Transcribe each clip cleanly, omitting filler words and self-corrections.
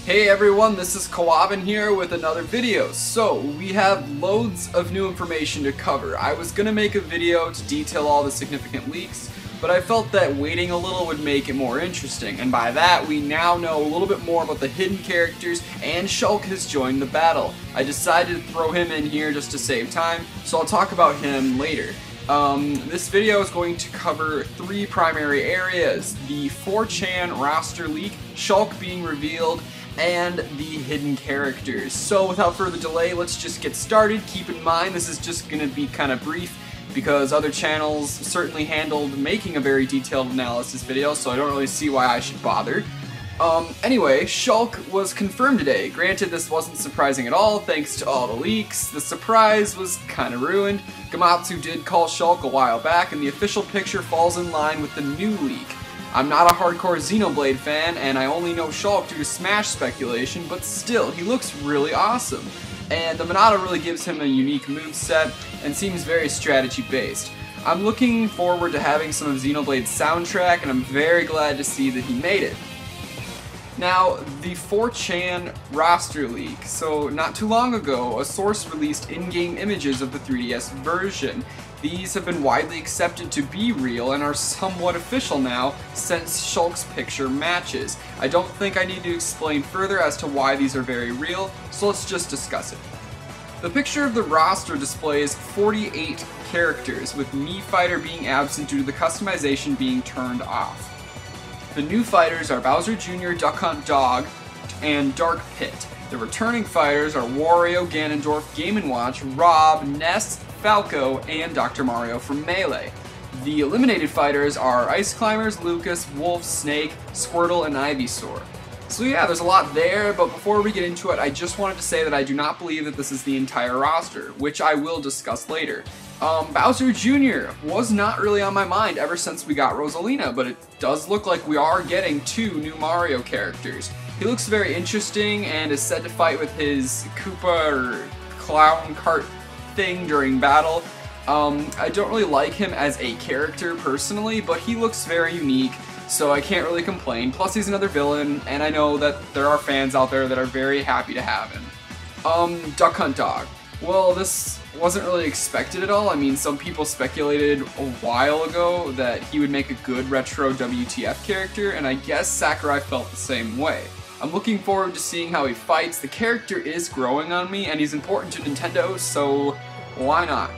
Hey everyone, this is Kawabin here with another video. So, we have loads of new information to cover. I was gonna make a video to detail all the significant leaks, but I felt that waiting a little would make it more interesting, and by that we now know a little bit more about the hidden characters, and Shulk has joined the battle. I decided to throw him in here just to save time, so I'll talk about him later. This video is going to cover three primary areas: the 4chan roster leak, Shulk being revealed, and the hidden characters. So without further delay, let's just get started. Keep in mind this is just going to be kind of brief because other channels certainly handled making a very detailed analysis video, so I don't really see why I should bother. Anyway, Shulk was confirmed today. Granted, this wasn't surprising at all thanks to all the leaks. The surprise was kind of ruined. Gamatsu did call Shulk a while back, and the official picture falls in line with the new leak. I'm not a hardcore Xenoblade fan, and I only know Shulk due to Smash speculation, but still, he looks really awesome. And the Monado really gives him a unique moveset, and seems very strategy-based. I'm looking forward to having some of Xenoblade's soundtrack, and I'm very glad to see that he made it. Now, the 4chan roster leak. So, not too long ago, a source released in-game images of the 3DS version. These have been widely accepted to be real and are somewhat official now since Shulk's picture matches. I don't think I need to explain further as to why these are very real, so let's just discuss it. The picture of the roster displays 48 characters, with Mii Fighter being absent due to the customization being turned off. The new fighters are Bowser Jr., Duck Hunt Dog, and Dark Pit. The returning fighters are Wario, Ganondorf, Game & Watch, Rob, Ness, Falco, and Dr. Mario from Melee. The eliminated fighters are Ice Climbers, Lucas, Wolf, Snake, Squirtle, and Ivysaur. So yeah, there's a lot there, but before we get into it, I just wanted to say that I do not believe that this is the entire roster, which I will discuss later. Bowser Jr. was not really on my mind ever since we got Rosalina, but it does look like we are getting two new Mario characters. He looks very interesting and is said to fight with his Koopa or clown cart thing during battle. I don't really like him as a character personally, but he looks very unique, so I can't really complain. Plus he's another villain, and I know that there are fans out there that are very happy to have him. Duck Hunt Dog. Well, this wasn't really expected at all. I mean, some people speculated a while ago that he would make a good retro WTF character, and I guess Sakurai felt the same way. I'm looking forward to seeing how he fights. The character is growing on me, and he's important to Nintendo, so why not?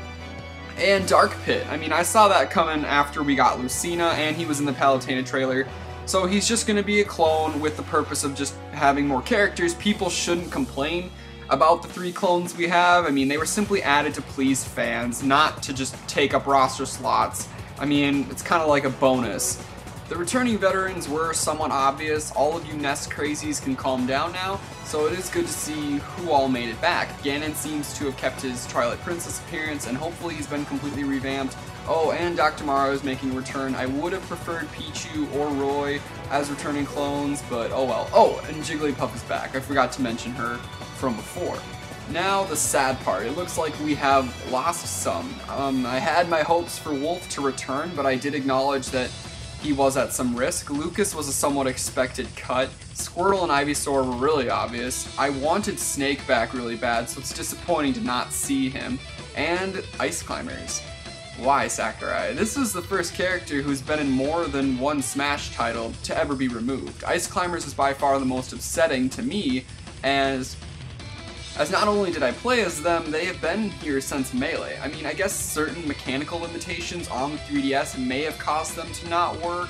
And Dark Pit. I mean, I saw that coming after we got Lucina, and he was in the Palutena trailer. So he's just going to be a clone with the purpose of just having more characters. People shouldn't complain about the 3 clones we have. I mean, they were simply added to please fans, not to just take up roster slots. I mean, it's kind of like a bonus. The returning veterans were somewhat obvious. All of you Nest crazies can calm down now, so it is good to see who all made it back. Ganon seems to have kept his Twilight Princess appearance, and hopefully he's been completely revamped. Oh, and Dr. Mario is making a return. I would have preferred Pichu or Roy as returning clones, but oh well. Oh, and Jigglypuff is back. I forgot to mention her from before. Now the sad part. It looks like we have lost some. I had my hopes for Wolf to return, but I did acknowledge that he was at some risk. Lucas was a somewhat expected cut. Squirtle and Ivysaur were really obvious. I wanted Snake back really bad, so it's disappointing to not see him. And Ice Climbers. Why, Sakurai? This is the first character who's been in more than one Smash title to ever be removed. Ice Climbers is by far the most upsetting to me, as not only did I play as them, they have been here since Melee. I mean, I guess certain mechanical limitations on the 3DS may have caused them to not work,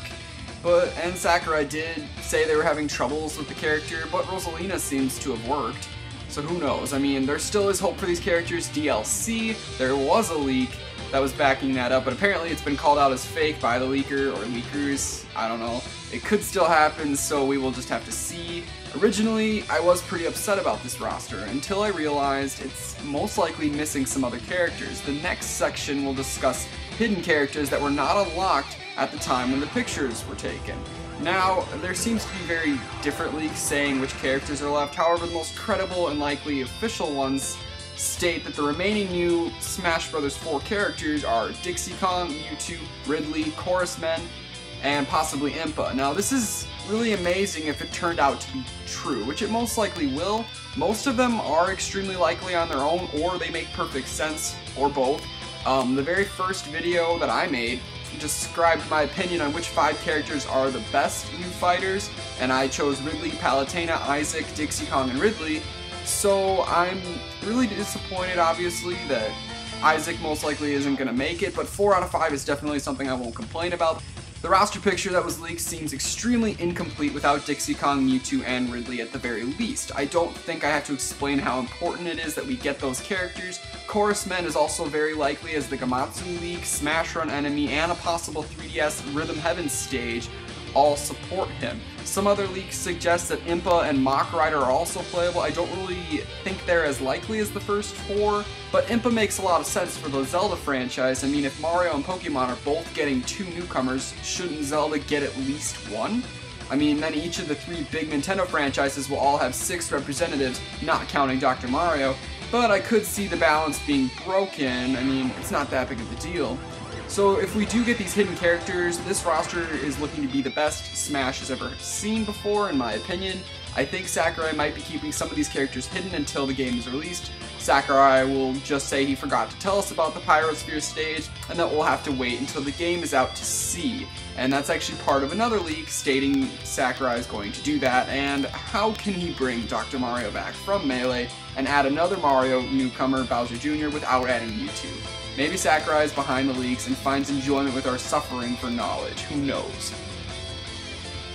and Sakurai did say they were having troubles with the character, but Rosalina seems to have worked, so who knows. I mean, there still is hope for these characters. DLC, there was a leak that was backing that up, but apparently it's been called out as fake by the leaker or leakers. I don't know. It could still happen, so we will just have to see. Originally, I was pretty upset about this roster until I realized it's most likely missing some other characters. The next section will discuss hidden characters that were not unlocked at the time when the pictures were taken. Now, there seems to be very different leaks saying which characters are left. However, the most credible and likely official ones state that the remaining new Smash Bros. 4 characters are Dixie Kong, Mewtwo, Ridley, Chorus Men, and possibly Impa. Now this is really amazing if it turned out to be true, which it most likely will. Most of them are extremely likely on their own, or they make perfect sense, or both. The very first video that I made described my opinion on which 5 characters are the best new fighters, and I chose Ridley, Palutena, Isaac, Dixie Kong, and Ridley. So I'm really disappointed, obviously, that Isaac most likely isn't going to make it, but 4 out of 5 is definitely something I won't complain about. The roster picture that was leaked seems extremely incomplete without Dixie Kong, Mewtwo, and Ridley at the very least. I don't think I have to explain how important it is that we get those characters. Chorus Men is also very likely, as the Gamatsu leak, Smash Run enemy, and a possible 3DS Rhythm Heaven stage all support him. Some other leaks suggest that Impa and Mach Rider are also playable. I don't really think they're as likely as the first 4, but Impa makes a lot of sense for the Zelda franchise. I mean, if Mario and Pokemon are both getting 2 newcomers, shouldn't Zelda get at least 1? I mean, then each of the 3 big Nintendo franchises will all have 6 representatives, not counting Dr. Mario, but I could see the balance being broken. I mean, it's not that big of a deal. So if we do get these hidden characters, this roster is looking to be the best Smash has ever seen before, in my opinion. I think Sakurai might be keeping some of these characters hidden until the game is released. Sakurai will just say he forgot to tell us about the Pyrosphere stage, and that we'll have to wait until the game is out to see. And that's actually part of another leak stating Sakurai is going to do that, and how can he bring Dr. Mario back from Melee and add another Mario newcomer, Bowser Jr., without adding Mewtwo? Maybe Sakurai is behind the leaks and finds enjoyment with our suffering for knowledge. Who knows?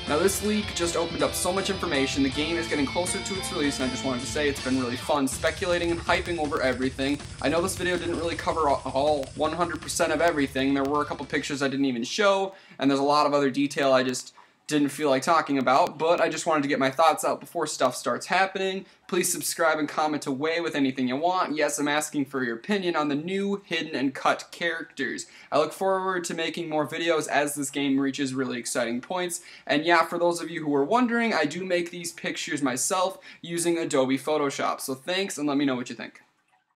Now this leak just opened up so much information. The game is getting closer to its release, and I just wanted to say it's been really fun speculating and hyping over everything. I know this video didn't really cover all 100% of everything. There were a couple pictures I didn't even show, and there's a lot of other detail I just didn't feel like talking about, but I just wanted to get my thoughts out before stuff starts happening. Please subscribe and comment away with anything you want. Yes, I'm asking for your opinion on the new hidden and cut characters. I look forward to making more videos as this game reaches really exciting points. And yeah, for those of you who are wondering, I do make these pictures myself using Adobe Photoshop. So thanks, and let me know what you think.